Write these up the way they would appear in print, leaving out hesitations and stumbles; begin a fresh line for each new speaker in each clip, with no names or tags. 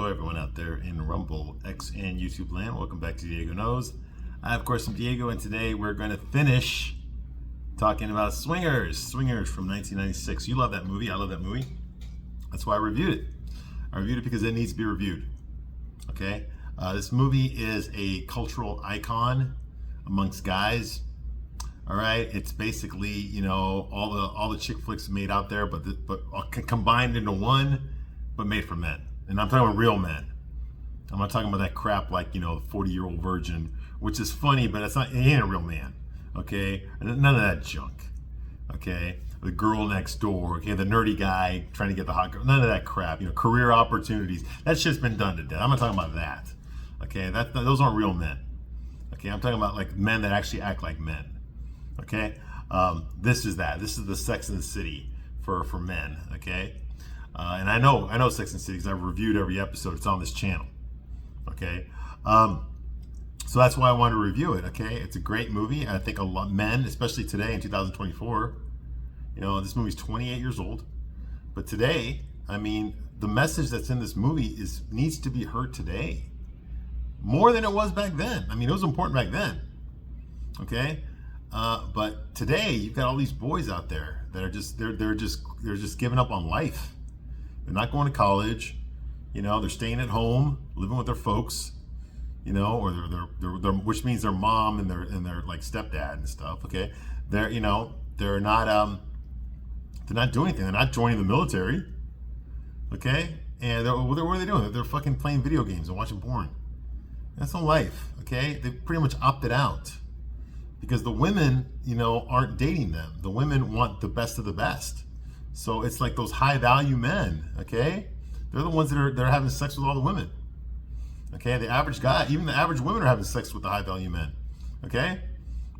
Hello everyone out there in Rumble, X, and YouTube land. Welcome back to Diego Knows. I, of course, am Diego, and today we're going to finish talking about Swingers. Swingers from 1996. You love that movie. I love that movie. That's why I reviewed it. I reviewed it because it needs to be reviewed. Okay? This movie is a cultural icon amongst guys. All right? It's basically, you know, all the chick flicks made out there, but combined into one, but made for men. And I'm talking about real men. I'm not talking about that crap like, you know, the 40-year-old virgin, which is funny, but it's not, he ain't a real man. Okay? None of that junk. Okay? The girl next door, okay, the nerdy guy trying to get the hot girl, none of that crap, you know, career opportunities. That shit's been done to death. I'm not talking about that. Okay? Those aren't real men. Okay? I'm talking about like men that actually act like men. Okay? This is that. This is the Sex and the City for men. Okay? And I know Sex and the City because I've reviewed every episode. It's on this channel. Okay? So that's why I wanted to review it. Okay? It's a great movie. I think a lot of men, especially today in 2024, you know, this movie's 28 years old. But today, I mean, the message that's in this movie needs to be heard today. More than it was back then. I mean, it was important back then. Okay? But today, you've got all these boys out there that are just they're just giving up on life. They're not going to college, you know. They're staying at home, living with their folks, you know, or they're which means their mom and their like stepdad and stuff. Okay, they're not doing anything. They're not joining the military. Okay, and what are they doing? They're fucking playing video games and watching porn. That's no life. Okay, they pretty much opted out because the women, you know, aren't dating them. The women want the best of the best. So it's like those high value men, okay? They're the ones that are having sex with all the women. Okay, the average guy, even the average women are having sex with the high value men. Okay?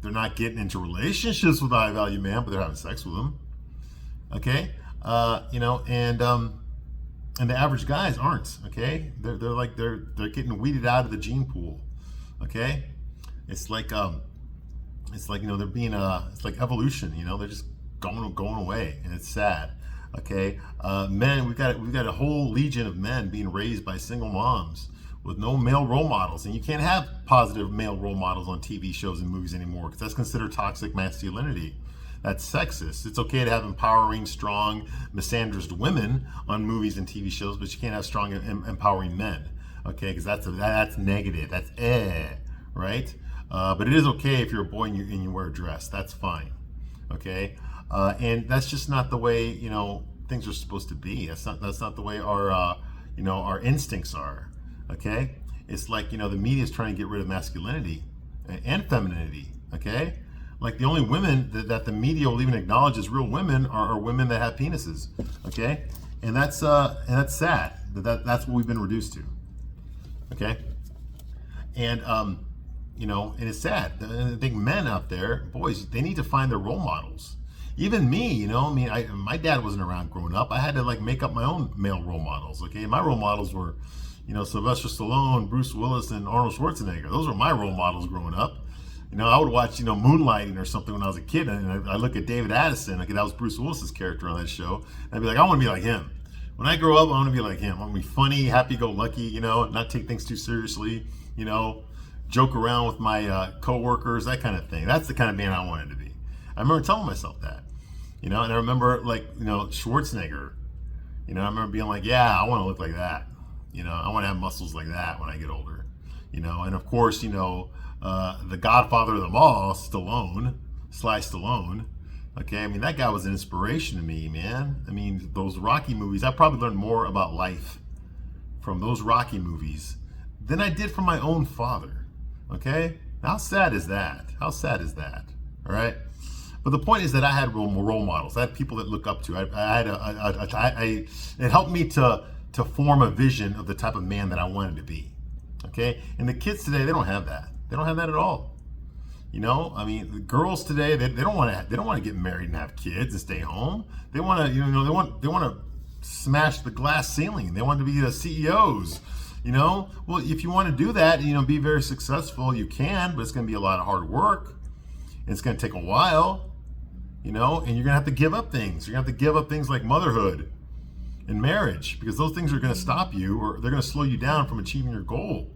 They're not getting into relationships with the high value man, but they're having sex with them. Okay? You know, and the average guys aren't, okay? They're getting weeded out of the gene pool. Okay? It's like you know, they're being it's like evolution, you know, they're just going away, and it's sad. Okay, men, we've got a whole legion of men being raised by single moms with no male role models, and you can't have positive male role models on TV shows and movies anymore because that's considered toxic masculinity. That's sexist. It's okay to have empowering, strong, misandrous women on movies and TV shows, but you can't have strong, empowering men. Okay, because that's negative. That's right. But it is okay if you're a boy and you wear a dress. That's fine. Okay. And that's just not the way, you know, things are supposed to be. That's not the way our you know, our instincts are. Okay, it's like, you know, the media is trying to get rid of masculinity and femininity. Okay, like the only women that the media will even acknowledge as real women are women that have penises. Okay, and that's sad. That's what we've been reduced to. Okay, and you know, and it's sad. I think men out there, boys, they need to find their role models. Even me, you know, I mean, my dad wasn't around growing up. I had to like make up my own male role models. Okay, my role models were, you know, Sylvester Stallone, Bruce Willis, and Arnold Schwarzenegger. Those were my role models growing up. You know, I would watch, you know, Moonlighting or something when I was a kid, and I look at David Addison. Okay, that was Bruce Willis's character on that show. And I'd be like, I want to be like him. When I grow up, I want to be like him. I want to be funny, happy-go-lucky, you know, not take things too seriously, you know, joke around with my coworkers, that kind of thing. That's the kind of man I wanted to be. I remember telling myself that. You know, and I remember, like, you know, Schwarzenegger, you know, I remember being like, yeah, I want to look like that. You know, I want to have muscles like that when I get older. You know, and of course, you know, the godfather of them all, Stallone, Sly Stallone. Okay, I mean, that guy was an inspiration to me, man. I mean, those Rocky movies, I probably learned more about life from those Rocky movies than I did from my own father. Okay? How sad is that? How sad is that? All right? But the point is that I had role models. I had people that look up to. It helped me to form a vision of the type of man that I wanted to be. Okay? And the kids today, they don't have that. They don't have that at all. You know, I mean, the girls today, they don't want to get married and have kids and stay home. They want to, you know, they want to smash the glass ceiling. They want to be the CEOs. You know, well, if you want to do that, you know, be very successful, you can, but it's going to be a lot of hard work. It's going to take a while. You know, and you're going to have to give up things. You're going to have to give up things like motherhood in marriage, because those things are going to stop you, or they're going to slow you down from achieving your goal.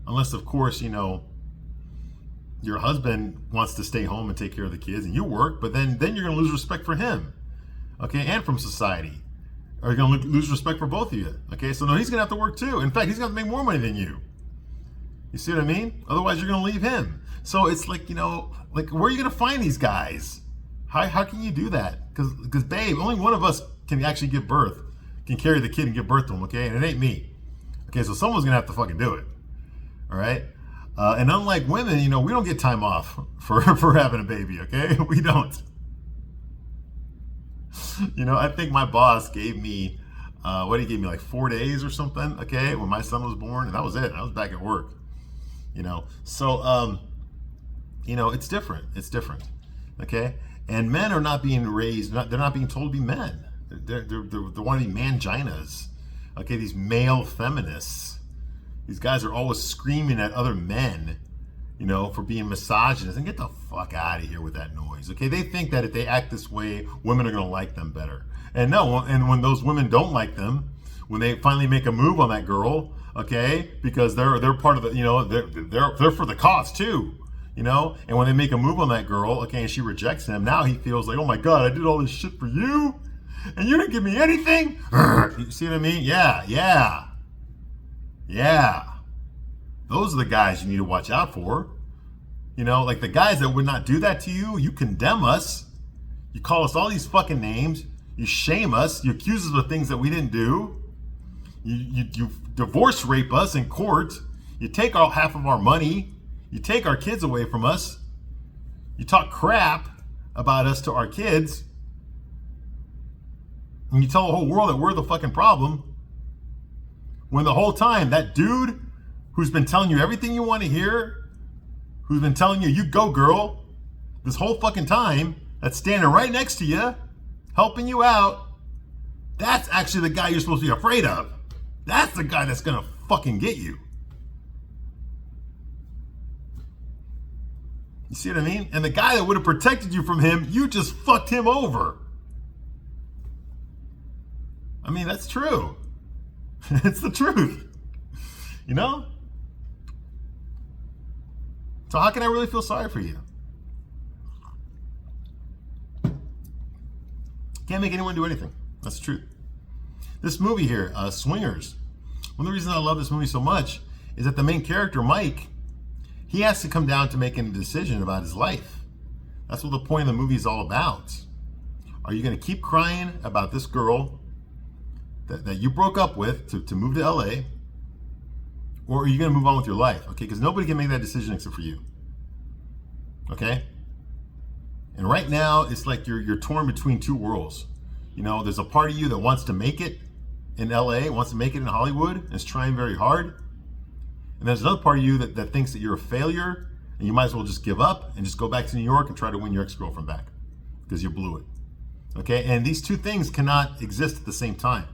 Unless, of course, your husband wants to stay home and take care of the kids and you work, but then you're going to lose respect for him, okay, and from society. Or you're going to lose respect for both of you, okay? So no, he's going to have to work too. In fact, he's going to make more money than you. You see what I mean? Otherwise, you're going to leave him. So it's like, where are you going to find these guys? How can you do that? Because babe, only one of us can actually give birth, can carry the kid and give birth to him, okay? And it ain't me. Okay, so someone's going to have to fucking do it. All right? And unlike women, we don't get time off for having a baby, okay? We don't. I think my boss gave me, he gave me like 4 days or something, okay, when my son was born, and that was it. I was back at work, So, it's different. It's different, okay? And men are not being raised, they're not being told to be men. They want to be manginas, okay? These male feminists. These guys are always screaming at other men, for being misogynist. And get the fuck out of here with that noise, okay? They think that if they act this way, women are going to like them better. And no, and when those women don't like them, when they finally make a move on that girl, okay, because they're part of the, they're for the cause too, and when they make a move on that girl, okay, and she rejects him, now he feels like, oh my God, I did all this shit for you, and you didn't give me anything. You see what I mean? Yeah. Those are the guys you need to watch out for. Like the guys that would not do that to you. You condemn us. You call us all these fucking names. You shame us. You accuse us of things that we didn't do. You divorce rape us in court. You take half of our money. You take our kids away from us. You talk crap about us to our kids. And you tell the whole world that we're the fucking problem. When the whole time, that dude who's been telling you everything you want to hear, who's been telling you, you go girl, this whole fucking time, that's standing right next to you, helping you out, that's actually the guy you're supposed to be afraid of. That's the guy that's gonna fucking get you. You see what I mean? And the guy that would have protected you from him, you just fucked him over. I mean, that's true. It's the truth. So how can I really feel sorry for you? Can't make anyone do anything. That's the truth. This movie here, Swingers, one of the reasons I love this movie so much is that the main character, Mike, he has to come down to making a decision about his life. That's what the point of the movie is all about. Are you going to keep crying about this girl that you broke up with to move to LA, or are you going to move on with your life? Okay, because nobody can make that decision except for you. Okay? And right now, it's like you're torn between two worlds. There's a part of you that wants to make it in LA, wants to make it in Hollywood, and is trying very hard. And there's another part of you that thinks that you're a failure, and you might as well just give up and just go back to New York and try to win your ex-girlfriend back because you blew it. Okay? And these two things cannot exist at the same time.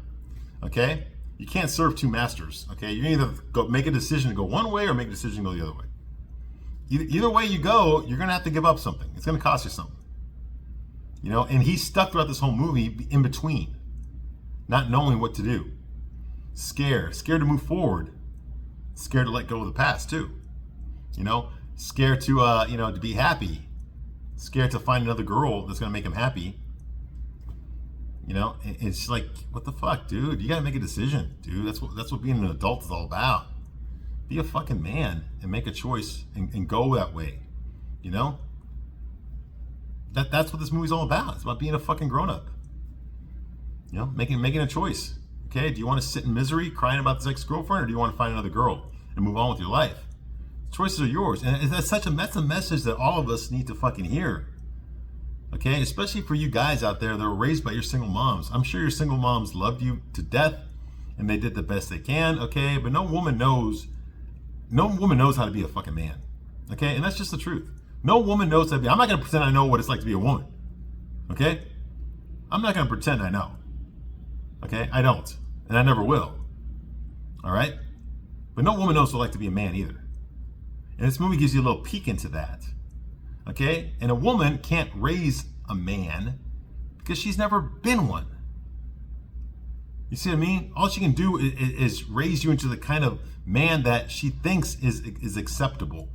Okay? You can't serve two masters. Okay? You either make a decision to go one way or make a decision to go the other way. Either way you go, you're going to have to give up something. It's going to cost you something. And he's stuck throughout this whole movie in between, not knowing what to do. Scared to move forward. Scared to let go of the past too. Scared to, to be happy. Scared to find another girl that's going to make him happy. It's like, what the fuck, dude? You got to make a decision, dude. That's what being an adult is all about. Be a fucking man and make a choice and go that way. That's what this movie's all about. It's about being a fucking grown-up. Making a choice. Okay, do you want to sit in misery crying about this ex-girlfriend, or do you want to find another girl and move on with your life? The choices are yours. And that's a message that all of us need to fucking hear. Okay, especially for you guys out there that were raised by your single moms. I'm sure your single moms loved you to death and they did the best they can, okay? But no woman knows how to be a fucking man. Okay? And that's just the truth. No woman knows how to be. I'm not gonna pretend I know what it's like to be a woman. Okay? I'm not gonna pretend I know. Okay? I don't. And I never will. Alright? But no woman knows what it's like to be a man either. And this movie gives you a little peek into that. Okay? And a woman can't raise a man because she's never been one. You see what I mean? All she can do is raise you into the kind of man that she thinks is acceptable.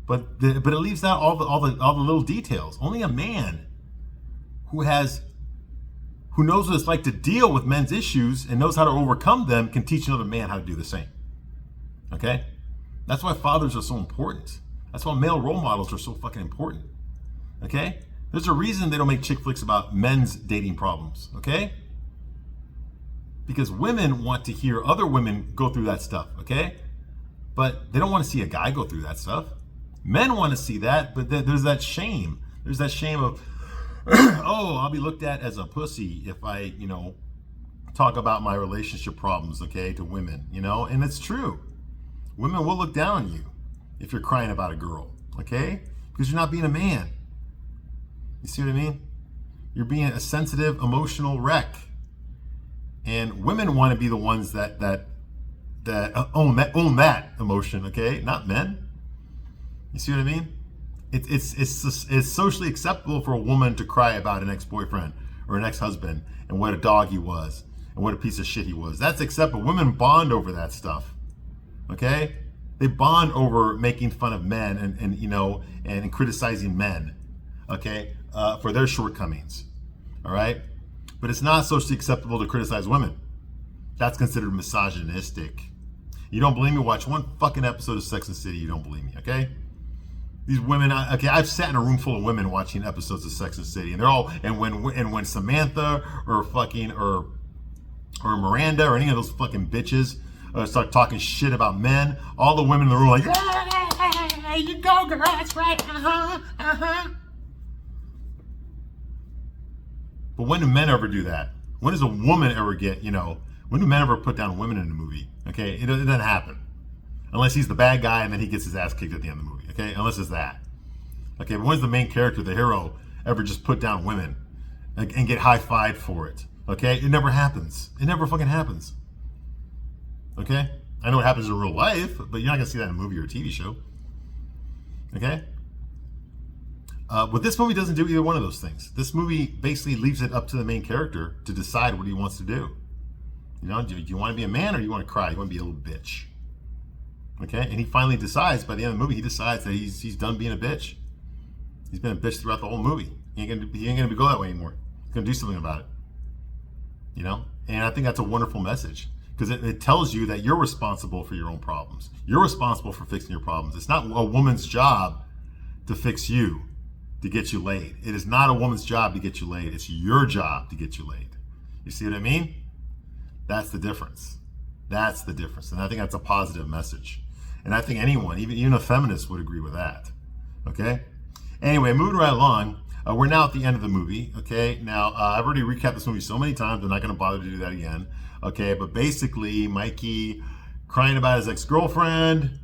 But it leaves out all the little details. Only a man who knows what it's like to deal with men's issues and knows how to overcome them can teach another man how to do the same. Okay? That's why fathers are so important. That's why male role models are so fucking important. Okay? There's a reason they don't make chick flicks about men's dating problems. Okay? Because women want to hear other women go through that stuff. Okay? But they don't want to see a guy go through that stuff. Men want to see that, but there's that shame. There's that shame of, oh, I'll be looked at as a pussy if I, talk about my relationship problems, okay, to women, and it's true. Women will look down on you if you're crying about a girl, okay? Because you're not being a man. You see what I mean? You're being a sensitive, emotional wreck. And women want to be the ones that own that emotion, okay? Not men. You see what I mean? It's socially acceptable for a woman to cry about an ex-boyfriend or an ex-husband and what a dog he was and what a piece of shit he was. That's acceptable. Women bond over that stuff. Okay? They bond over making fun of men and criticizing men, okay, for their shortcomings. All right? But it's not socially acceptable to criticize women. That's considered misogynistic. You don't believe me? Watch one fucking episode of Sex and the City. You don't believe me, okay? These women, okay, I've sat in a room full of women watching episodes of Sex and the City, and they're all, and when Samantha or Miranda or any of those fucking bitches start talking shit about men, all the women in the room are like, yeah, you go, girl, that's right, But when do men ever do that? When does a woman ever get, when do men ever put down women in a movie? Okay, it doesn't happen. Unless he's the bad guy and then he gets his ass kicked at the end of the movie, okay? Unless it's that. Okay, but when's the main character, the hero, ever just put down women and get high-fived for it? Okay, it never happens. It never fucking happens. Okay? I know it happens in real life, but you're not gonna see that in a movie or a TV show. Okay? But this movie doesn't do either one of those things. This movie basically leaves it up to the main character to decide what he wants to do. Do you want to be a man or do you want to cry? You want to be a little bitch. Okay? And he finally decides, by the end of the movie, he decides that he's done being a bitch. He's been a bitch throughout the whole movie. He ain't gonna go that way anymore. He's gonna do something about it. And I think that's a wonderful message. Because it tells you that you're responsible for your own problems. You're responsible for fixing your problems. It's not a woman's job to fix you, to get you laid. It is not a woman's job to get you laid. It's your job to get you laid. You see what I mean? That's the difference. That's the difference. And I think that's a positive message. And I think anyone, even a feminist, would agree with that. Okay? Anyway, moving right along, we're now at the end of the movie. Okay? Now, I've already recapped this movie so many times, I'm not going to bother to do that again. Okay? But basically, Mikey crying about his ex-girlfriend,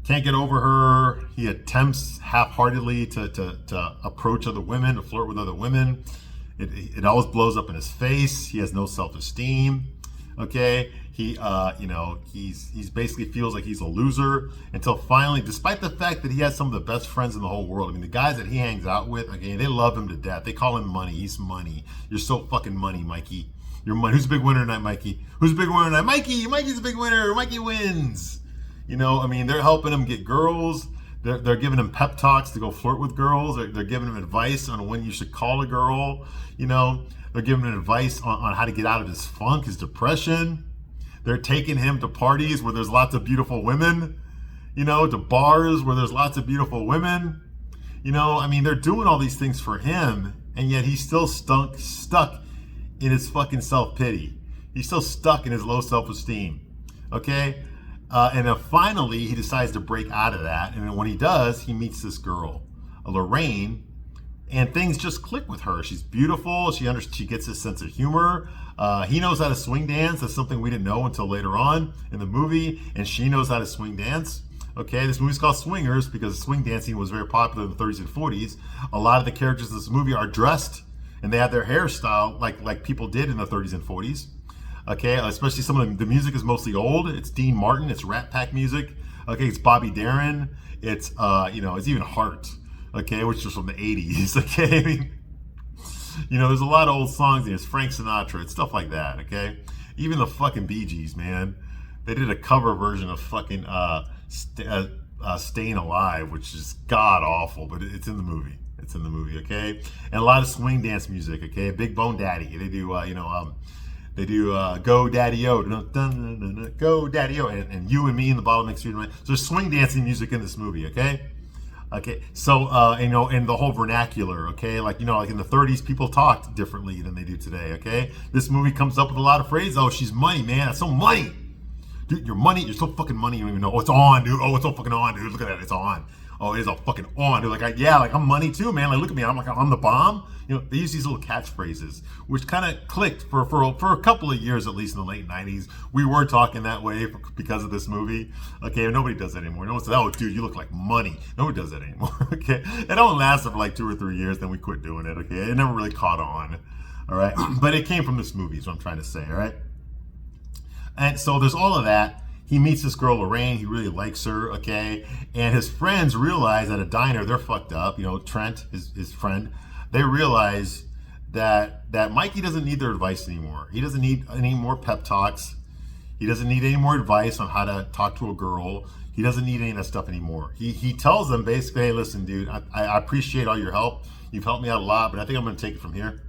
can't get over her. He attempts half-heartedly to approach other women, to flirt with other women. It always blows up in his face. He has no self-esteem. Okay, he's basically feels like he's a loser until finally, despite the fact that he has some of the best friends in the whole world. I mean, the guys that he hangs out with, okay, they love him to death. They call him Money. He's money. You're so fucking money, Mikey. You're money. Who's the big winner tonight, Mikey? Who's the big winner tonight? Mikey. Mikey's the big winner. Mikey wins. They're helping him get girls. They're giving him pep talks to go flirt with girls. They're giving him advice on when you should call a girl. They're giving him advice on how to get out of his funk, his depression. They're taking him to parties where there's lots of beautiful women, to bars where there's lots of beautiful women. They're doing all these things for him, and yet he's still stuck in his fucking self-pity. He's still stuck in his low self-esteem. Okay? And then finally, he decides to break out of that. And then when he does, he meets this girl, Lorraine, and things just click with her. She's beautiful. She gets a sense of humor. He knows how to swing dance. That's something we didn't know until later on in the movie. And she knows how to swing dance. Okay, this movie's called Swingers because swing dancing was very popular in the 30s and 40s. A lot of the characters in this movie are dressed and they have their hairstyle like people did in the 30s and 40s. Okay, especially some of the music is mostly old. It's Dean Martin. It's Rat Pack music. Okay, it's Bobby Darin. It's it's even Heart. Okay, which was from the 80s. Okay, There's a lot of old songs. There's Frank Sinatra. It's stuff like that, okay? Even the fucking Bee Gees, man. They did a cover version of fucking Staying Alive, which is god awful, but it's in the movie. It's in the movie, okay? And a lot of swing dance music, okay? Big Bone Daddy. They do, they do Go Daddy-O, Go Daddy-O, and You and Me in the Bottle Mix. So there's swing dancing music in this movie, okay? Okay, so, and the whole vernacular, okay? Like in the 30s, people talked differently than they do today, okay? This movie comes up with a lot of phrases. Oh, she's money, man. That's so money. Dude, you're so fucking money, you don't even know. Oh, it's on, dude. Oh, it's so fucking on, dude. Look at that, it's on. Oh, it is all fucking on, dude. Like, I'm money too, man. Like, look at me. I'm the bomb. They use these little catchphrases, which kind of clicked for a couple of years, at least in the late 90s. We were talking that way because of this movie. Okay, nobody does that anymore. No one says, oh, dude, you look like money. Nobody does that anymore, okay? It only lasted for like 2 or 3 years, then we quit doing it, okay? It never really caught on, all right? But it came from this movie, is what I'm trying to say, all right? And so there's all of that. He meets this girl, Lorraine. He really likes her, okay? And his friends realize at a diner, they're fucked up. Trent, his friend, they realize that Mikey doesn't need their advice anymore. He doesn't need any more pep talks. He doesn't need any more advice on how to talk to a girl. He doesn't need any of that stuff anymore. He tells them basically, hey, listen, dude, I appreciate all your help. You've helped me out a lot, but I think I'm going to take it from here.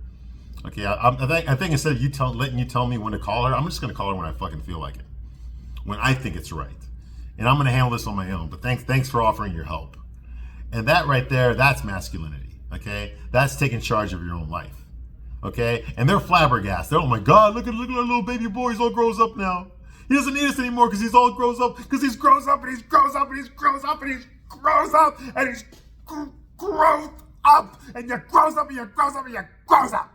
Okay, I think instead of letting you tell me when to call her, I'm just going to call her when I fucking feel like it. When I think it's right. And I'm going to handle this on my own. But thanks for offering your help. And that right there, that's masculinity. Okay? That's taking charge of your own life. Okay? And they're flabbergasted. They're, oh my God, look at our little baby boy. He's all grows up now. He doesn't need us anymore because he's all grows up. Because he's grows up and he's grows up and he's grows up and he's grows up and he's grows up. And you grows up and you grows up and you grows up.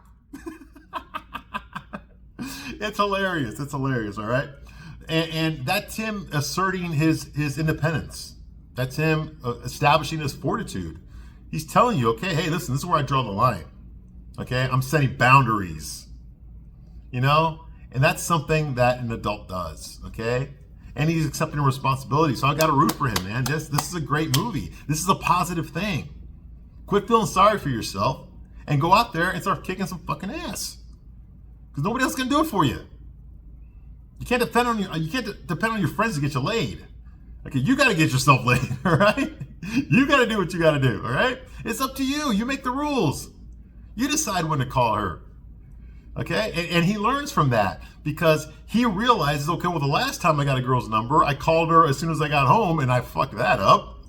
It's hilarious. It's hilarious, all right? And that's him asserting his independence. That's him establishing his fortitude. He's telling you, okay, hey, listen, this is where I draw the line. Okay, I'm setting boundaries. And that's something that an adult does, okay? And he's accepting responsibility. So I got to root for him, man. This is a great movie. This is a positive thing. Quit feeling sorry for yourself and go out there and start kicking some fucking ass. Because nobody else can do it for you. You can't depend on your friends to get you laid. Okay, you got to get yourself laid, all right? You got to do what you got to do, all right? It's up to you. You make the rules. You decide when to call her, okay? And he learns from that because he realizes, okay, well, the last time I got a girl's number, I called her as soon as I got home and I fucked that up.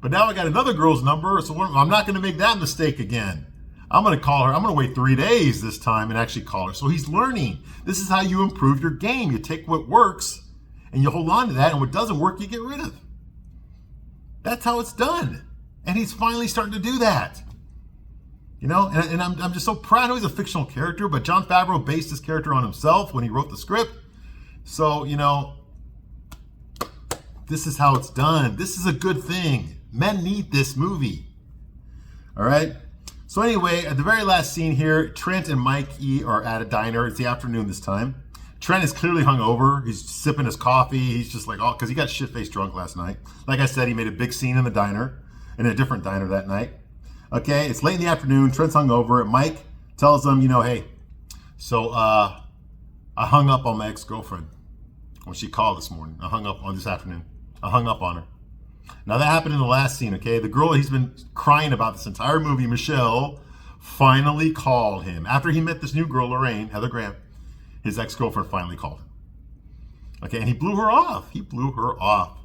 But now I got another girl's number, so I'm not going to make that mistake again. I'm going to call her. I'm going to wait 3 days this time and actually call her. So he's learning. This is how you improve your game. You take what works and you hold on to that, and what doesn't work, you get rid of. That's how it's done. And he's finally starting to do that. And I'm just so proud. I know he's a fictional character, but Jon Favreau based his character on himself when he wrote the script. So, this is how it's done. This is a good thing. Men need this movie. All right? So anyway, at the very last scene here, Trent and Mikey are at a diner. It's the afternoon this time. Trent is clearly hungover. He's sipping his coffee. He's just like, because he got shit-faced drunk last night. Like I said, he made a big scene in the diner, in a different diner that night. Okay, it's late in the afternoon. Trent's hungover. Mike tells him, hey, so I hung up on my ex-girlfriend when she called this morning. I hung up on this afternoon. I hung up on her. Now that happened in the last scene, okay? The girl he's been crying about this entire movie, Michelle, finally called him. After he met this new girl, Lorraine, Heather Graham, his ex-girlfriend finally called him. Okay, and he blew her off. He blew her off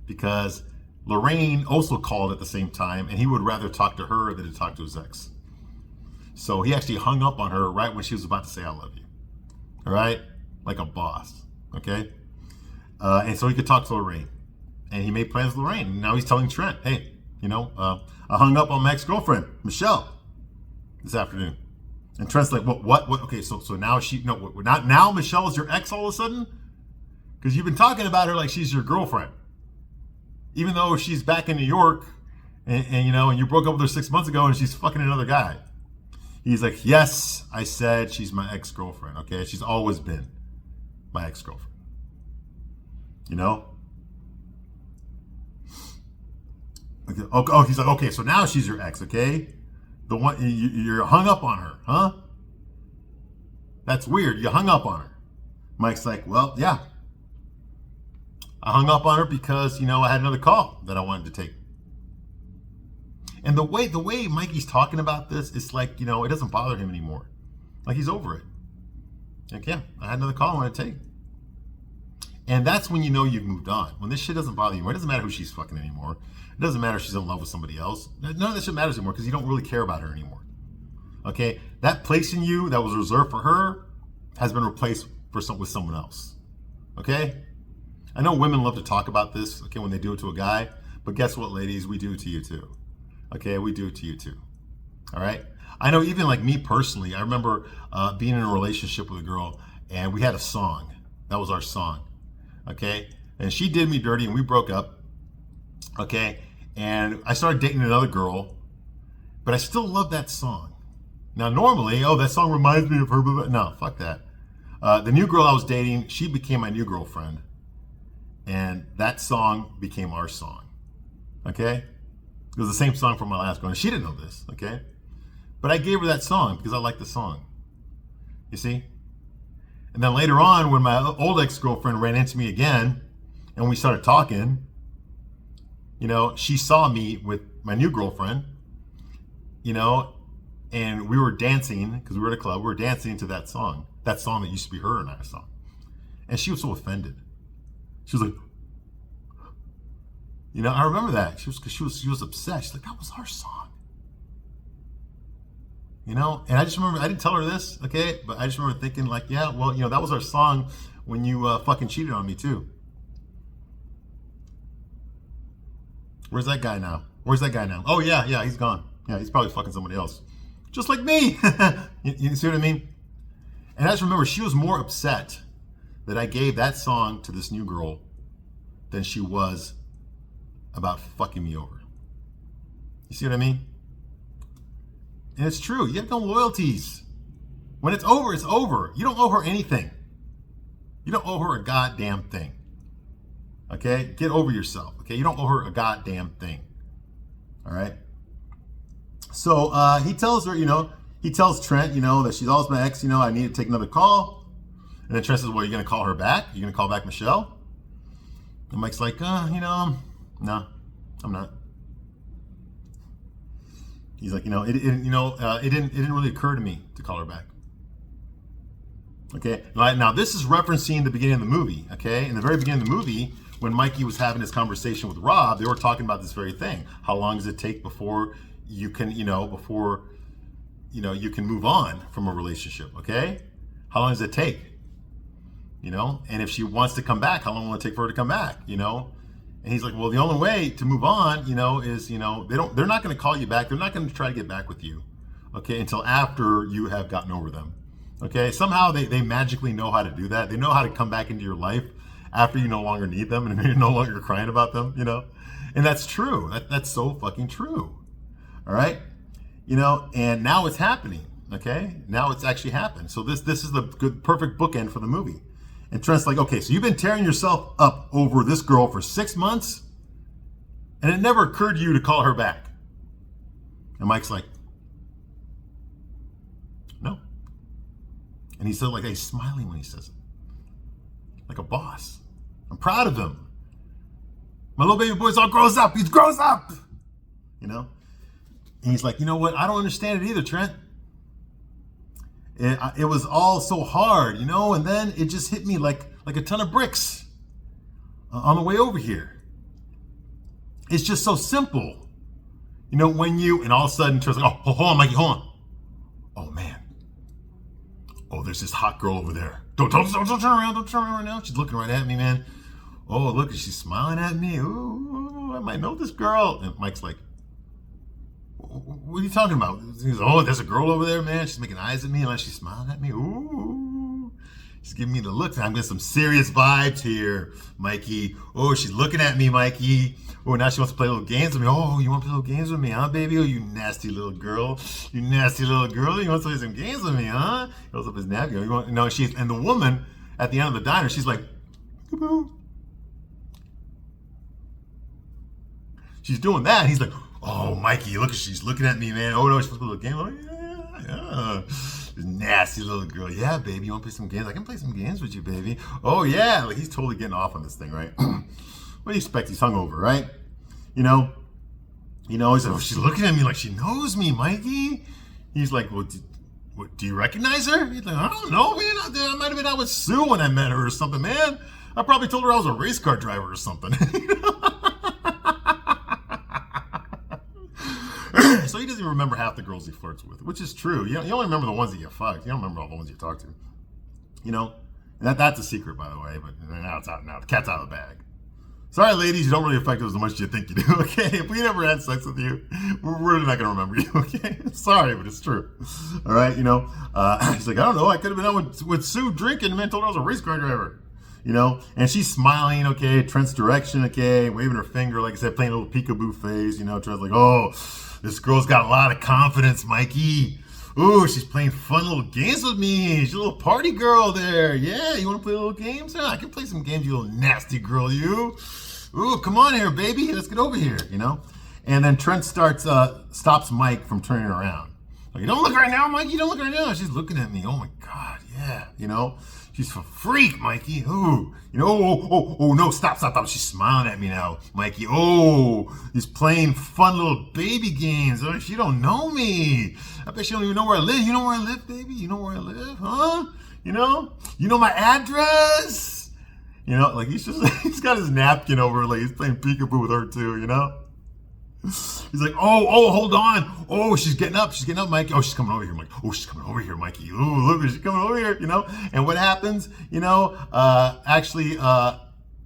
because Lorraine also called at the same time, and he would rather talk to her than to talk to his ex. So he actually hung up on her right when she was about to say, I love you. All right? Like a boss, okay? And so he could talk to Lorraine. And he made plans with Lorraine. And now he's telling Trent, hey, I hung up on my ex-girlfriend, Michelle, this afternoon. And Trent's like, what? Okay, so now not now Michelle is your ex all of a sudden? Because you've been talking about her like she's your girlfriend. Even though she's back in New York and you broke up with her 6 months ago and she's fucking another guy. He's like, yes, I said she's my ex-girlfriend, okay? She's always been my ex-girlfriend. Oh, he's like, okay, so now she's your ex, okay? The one you're hung up on her, huh? That's weird. You hung up on her. Mike's like, well, yeah. I hung up on her because, I had another call that I wanted to take. And the way Mikey's talking about this, it's like, it doesn't bother him anymore. Like he's over it. Like, yeah, I had another call I wanted to take. And that's when you've moved on. When this shit doesn't bother you anymore. It doesn't matter who she's fucking anymore. It doesn't matter if she's in love with somebody else. None of that shit matters anymore because you don't really care about her anymore. Okay? That place in you that was reserved for her has been replaced with someone else. Okay? I know women love to talk about this, okay, when they do it to a guy. But guess what, ladies? We do it to you too. Okay? We do it to you too. All right? I know even like me personally, I remember being in a relationship with a girl and we had a song. That was our song. Okay, and she did me dirty and we broke up. Okay, and I started dating another girl, but I still love that song. Now, normally, that song reminds me of her. No, fuck that. The new girl I was dating, she became my new girlfriend, and that song became our song. Okay, it was the same song from my last girl, and she didn't know this. Okay, but I gave her that song because I liked the song. You see? And then later on, when my old ex-girlfriend ran into me again and we started talking, she saw me with my new girlfriend, and we were dancing because we were at a club. We were dancing to that song that used to be her and I song. And she was so offended. She was like, I remember that. She was upset. She's like, that was our song. And I just remember, I didn't tell her this, okay? But I just remember thinking like, yeah, well, that was our song when you fucking cheated on me too. Where's that guy now? Oh, yeah, he's gone. Yeah, he's probably fucking somebody else. Just like me. You see what I mean? And I just remember she was more upset that I gave that song to this new girl than she was about fucking me over. You see what I mean? And it's true. You have no loyalties. When it's over, it's over. You don't owe her anything. You don't owe her a goddamn thing. Okay? Get over yourself. Okay? You don't owe her a goddamn thing. All right? So he tells her, he tells Trent, that she's always my ex, I need to take another call. And then Trent says, well, you're going to call her back? You're going to call back Michelle? And Mike's like, no, I'm not. He's like, it didn't really occur to me to call her back. Okay. Now this is referencing the beginning of the movie. Okay. In the very beginning of the movie, when Mikey was having his conversation with Rob, they were talking about this very thing. How long does it take before you can, you can move on from a relationship? Okay. How long does it take? And if she wants to come back, how long will it take for her to come back? And he's like, well, the only way to move on, is, they're not going to call you back. They're not going to try to get back with you, okay, until after you have gotten over them, okay? Somehow they magically know how to do that. They know how to come back into your life after you no longer need them and you're no longer crying about them, And that's true. That's so fucking true, all right? And now it's happening, okay? Now it's actually happened. So this is the perfect bookend for the movie. And Trent's like, okay, so you've been tearing yourself up over this girl for 6 months, and it never occurred to you to call her back. And Mike's like, no. And he said, like, he's smiling when he says it. Like a boss. I'm proud of him. My little baby boy's all grows up. He grows up. And he's like, you know what? I don't understand it either, Trent. It was all so hard, and then it just hit me like a ton of bricks on the way over here. It's just so simple. When you, and all of a sudden, Trent's like, oh, hold on, Mikey, hold on. Oh, man. Oh, there's this hot girl over there. Don't turn around. Don't turn around now. She's looking right at me, man. Oh, look, she's smiling at me. Ooh, I might know this girl. And Mike's like, what are you talking about? He's like, oh, there's a girl over there, man. She's making eyes at me and she's smiling at me. Ooh. She's giving me the looks. I'm getting some serious vibes here, Mikey. Oh, she's looking at me, Mikey. Oh, now she wants to play little games with me. Oh, you want to play little games with me, huh, baby? Oh, you nasty little girl. You nasty little girl. You want to play some games with me, huh? He holds up his napkin. And the woman at the end of the diner, she's like, boo. She's doing that. And he's like, Oh, Mikey, look, she's looking at me, man. Oh no, she's supposed to play a game. Oh yeah. This nasty little girl. Yeah, baby, you want to play some games? I can play some games with you, baby. Oh yeah, like he's totally getting off on this thing, right? What do you expect? He's hungover, right? You know, he's like, oh, she's looking at me like she knows me, Mikey. He's like, well, do you recognize her? He's like, I don't know, man. I might have been out with Sue when I met her or something, man. I probably told her I was a race car driver or something. So he doesn't even remember half the girls he flirts with, which is true. You only remember the ones that you fucked. You don't remember all the ones you talk to. And that's a secret, by the way. But now it's out. Now the cat's out of the bag. Sorry, ladies, you don't really affect us as much as you think you do. Okay, if we never had sex with you, we're really not gonna remember you. Okay, sorry, but it's true. All right, he's like, I don't know. I could have been out with Sue drinking, and man told her I was a race car driver. And she's smiling, okay, Trent's direction, okay, waving her finger, like I said, playing a little peekaboo phase, Trent's like, oh, this girl's got a lot of confidence, Mikey. Ooh, she's playing fun little games with me. She's a little party girl there. Yeah, you want to play little games? Yeah, I can play some games, you little nasty girl, you. Ooh, come on here, baby. Let's get over here, And then Trent stops Mike from turning around. Like, don't look right now, Mikey. Don't look right now. She's looking at me. Oh, my God, yeah, She's a freak, Mikey. Ooh, oh, no, stop. She's smiling at me now, Mikey. Oh, he's playing fun little baby games. Oh, she don't know me. I bet she don't even know where I live. You know where I live, baby? You know where I live, huh? You know my address? Like he's got his napkin over, like he's playing peekaboo with her too, He's like, oh, hold on. Oh, she's getting up, Mikey. Oh, she's coming over here, Mikey. Oh, she's coming over here, Mikey. Oh, look, she's coming over here, And what happens, actually,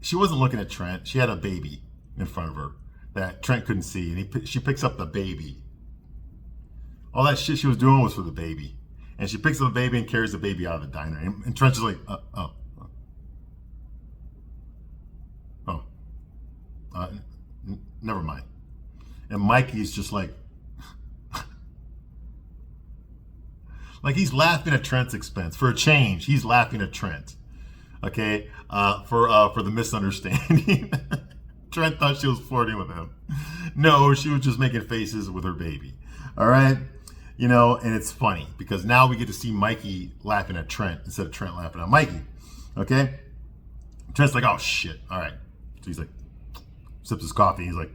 she wasn't looking at Trent. She had a baby in front of her that Trent couldn't see, and she picks up the baby. All that shit she was doing was for the baby. And she picks up the baby and carries the baby out of the diner. And Trent's just like, never mind. And Mikey's just like he's laughing at Trent's expense. For a change, he's laughing at Trent. Okay, for the misunderstanding. Trent thought she was flirting with him. No, she was just making faces with her baby. All right, and it's funny because now we get to see Mikey laughing at Trent instead of Trent laughing at Mikey. Okay, Trent's like, oh shit. All right, so he's like, sips his coffee. He's like,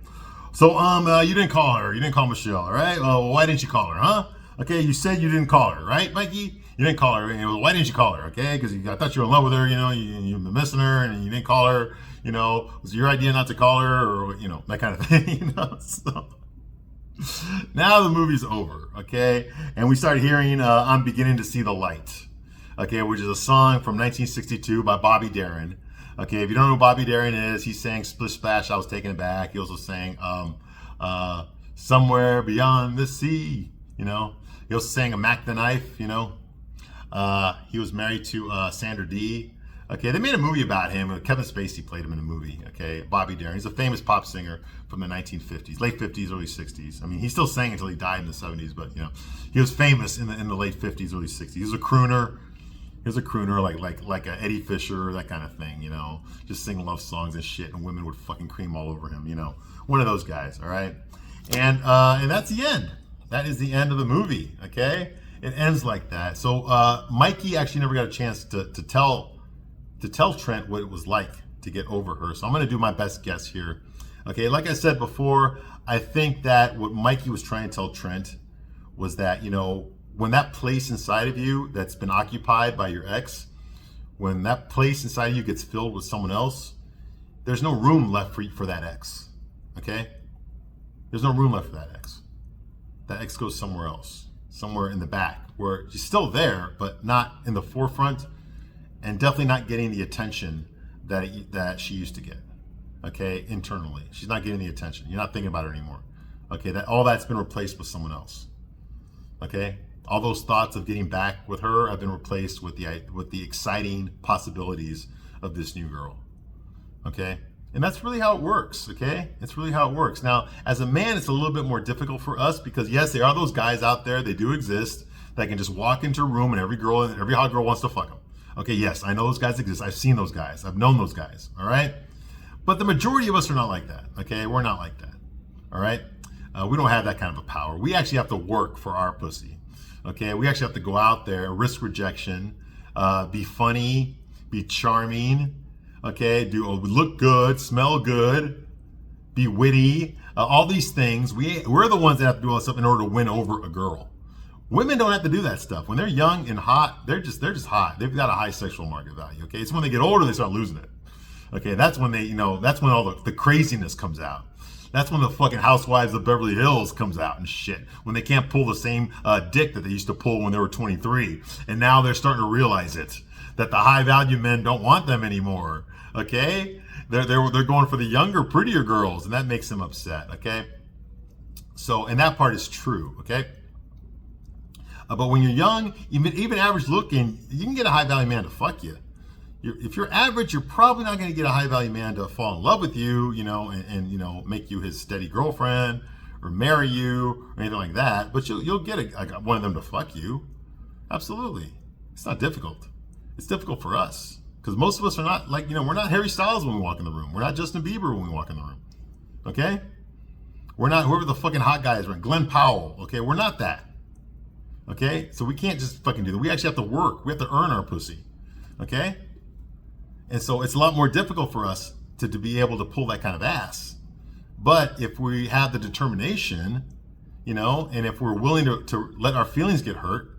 so, you didn't call her. You didn't call Michelle, all right? Well, why didn't you call her, huh? Okay, you said you didn't call her, right, Mikey? You didn't call her. Why didn't you call her, okay? Because I thought you were in love with her, you've been missing her, and you didn't call her, Was it your idea not to call her, or, that kind of thing, So, now the movie's over, okay? And we start hearing I'm Beginning to See the Light, okay, which is a song from 1962 by Bobby Darin. Okay, if you don't know who Bobby Darin is, he sang Splish Splash, I Was Taken Aback. He also sang Somewhere Beyond the Sea, He also sang A Mac the Knife, He was married to Sandra Dee. Okay, they made a movie about him. Kevin Spacey played him in a movie, okay? Bobby Darin, he's a famous pop singer from the 1950s, late 50s, early 60s. I mean, he still sang until he died in the 70s, but, he was famous in the late 50s, early 60s. He was a crooner. He was a crooner, like a Eddie Fisher, that kind of thing, just sing love songs and shit, and women would fucking cream all over him, one of those guys, all right? And that's the end. That is the end of the movie, okay? It ends like that. So Mikey actually never got a chance to tell Trent what it was like to get over her. So I'm going to do my best guess here. Okay, like I said before, I think that what Mikey was trying to tell Trent was that, when that place inside of you that's been occupied by your ex, when that place inside of you gets filled with someone else, there's no room left for that ex, okay? There's no room left for that ex. That ex goes somewhere else, somewhere in the back, where she's still there, but not in the forefront, and definitely not getting the attention that she used to get, okay, internally. She's not getting the attention. You're not thinking about her anymore, okay? All that's been replaced with someone else, okay? All those thoughts of getting back with her have been replaced with the exciting possibilities of this new girl, okay? And that's really how it works, okay? It's really how it works. Now, as a man, it's a little bit more difficult for us because, yes, there are those guys out there, they do exist, that can just walk into a room and every hot girl wants to fuck them. Okay, yes, I know those guys exist. I've seen those guys. I've known those guys, all right? But the majority of us are not like that, okay? We're not like that, all right? We don't have that kind of a power. We actually have to work for our pussy. Okay, we actually have to go out there, risk rejection, be funny, be charming. Okay, look good, smell good, be witty. All these things. We're the ones that have to do all this stuff in order to win over a girl. Women don't have to do that stuff. When they're young and hot, they're just hot. They've got a high sexual market value. Okay, it's when they get older they start losing it. Okay, that's when that's when all the craziness comes out. That's when the fucking Housewives of Beverly Hills comes out and shit. When they can't pull the same dick that they used to pull when they were 23, and now they're starting to realize it, that the high value men don't want them anymore. Okay, they're going for the younger, prettier girls, and that makes them upset. Okay, so and that part is true. Okay. But when you're young, even average looking, you can get a high value man to fuck you. If you're average, you're probably not going to get a high value man to fall in love with you, and make you his steady girlfriend or marry you or anything like that. But you'll get one of them to fuck you. Absolutely. It's not difficult. It's difficult for us because most of us are not we're not Harry Styles when we walk in the room. We're not Justin Bieber when we walk in the room. Okay? We're not whoever the fucking hot guy is. We're Glenn Powell. Okay? We're not that. Okay, so we can't just fucking do that. We actually have to work. We have to earn our pussy. Okay, and so it's a lot more difficult for us to be able to pull that kind of ass. But if we have the determination, and if we're willing to let our feelings get hurt,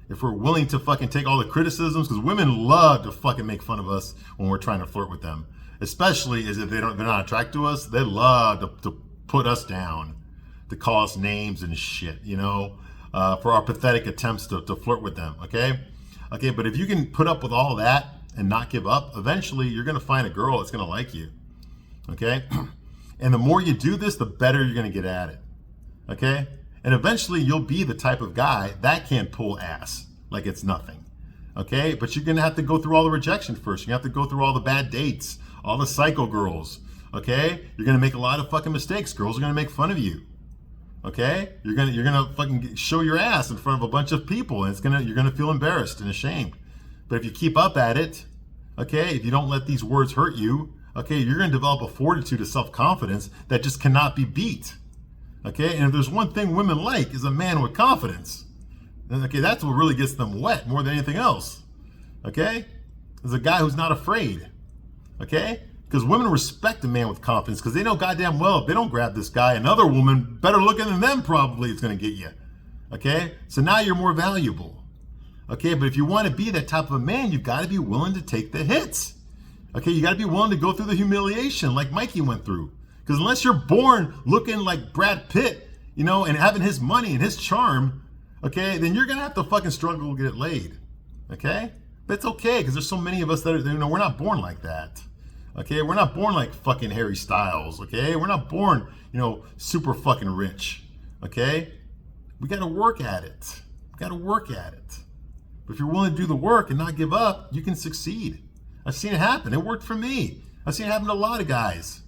if we're willing to fucking take all the criticisms, because women love to fucking make fun of us when we're trying to flirt with them, especially as if they're not attracted to us. They love to put us down, to call us names and shit, for our pathetic attempts to flirt with them, okay? Okay, but if you can put up with all that and not give up, eventually you're gonna find a girl that's gonna like you, okay? And the more you do this, the better you're gonna get at it, okay? And eventually you'll be the type of guy that can pull ass like it's nothing, okay? But you're gonna have to go through all the rejection first. You have to go through all the bad dates, all the psycho girls, okay? You're gonna make a lot of fucking mistakes. Girls are gonna make fun of you. Okay, you're gonna fucking show your ass in front of a bunch of people, and you're gonna feel embarrassed and ashamed. But if you keep up at it, okay, if you don't let these words hurt you, okay, you're gonna develop a fortitude of self-confidence that just cannot be beat. Okay, and if there's one thing women like is a man with confidence, then okay, that's what really gets them wet more than anything else. Okay, is a guy who's not afraid. Okay. Because women respect a man with confidence because they know goddamn well if they don't grab this guy, another woman better looking than them probably is going to get you. Okay? So now you're more valuable. Okay? But if you want to be that type of a man, you've got to be willing to take the hits. Okay? You got to be willing to go through the humiliation like Mikey went through. Because unless you're born looking like Brad Pitt, and having his money and his charm, okay, then you're going to have to fucking struggle to get it laid. Okay? But it's okay because there's so many of us that we're not born like that. Okay, we're not born like fucking Harry Styles, okay? We're not born, super fucking rich, okay? We gotta work at it. We gotta work at it. But if you're willing to do the work and not give up, you can succeed. I've seen it happen. It worked for me. I've seen it happen to a lot of guys.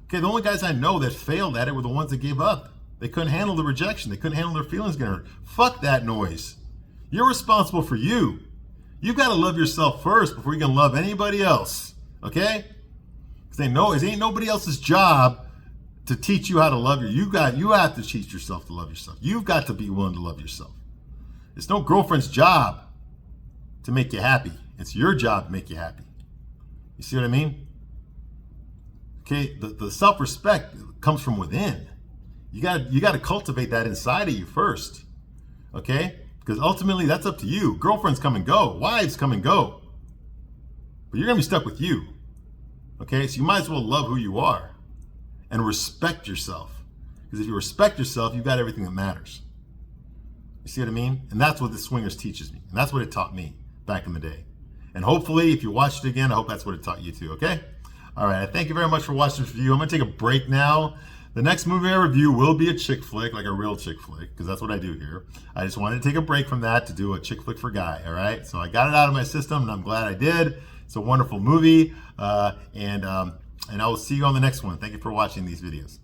Okay, the only guys I know that failed at it were the ones that gave up. They couldn't handle the rejection. They couldn't handle their feelings getting hurt. Fuck that noise. You're responsible for you. You've got to love yourself first before you can love anybody else. Okay? Because it ain't nobody else's job to teach you how to love you. You have to teach yourself to love yourself. You've got to be willing to love yourself. It's no girlfriend's job to make you happy. It's your job to make you happy. You see what I mean? Okay, the self-respect comes from within. You got to cultivate that inside of you first. Okay? Because ultimately that's up to you. Girlfriends come and go. Wives come and go. But you're going to be stuck with you. Okay? So you might as well love who you are and respect yourself. Because if you respect yourself, you've got everything that matters. You see what I mean? And that's what the Swingers teaches me. And that's what it taught me back in the day. And hopefully, if you watched it again, I hope that's what it taught you too, okay? All right, thank you very much for watching this review. I'm going to take a break now. The next movie I review will be a chick flick, like a real chick flick, because that's what I do here. I just wanted to take a break from that to do a chick flick for Guy, all right? So I got it out of my system, and I'm glad I did. It's a wonderful movie, and I will see you on the next one. Thank you for watching these videos.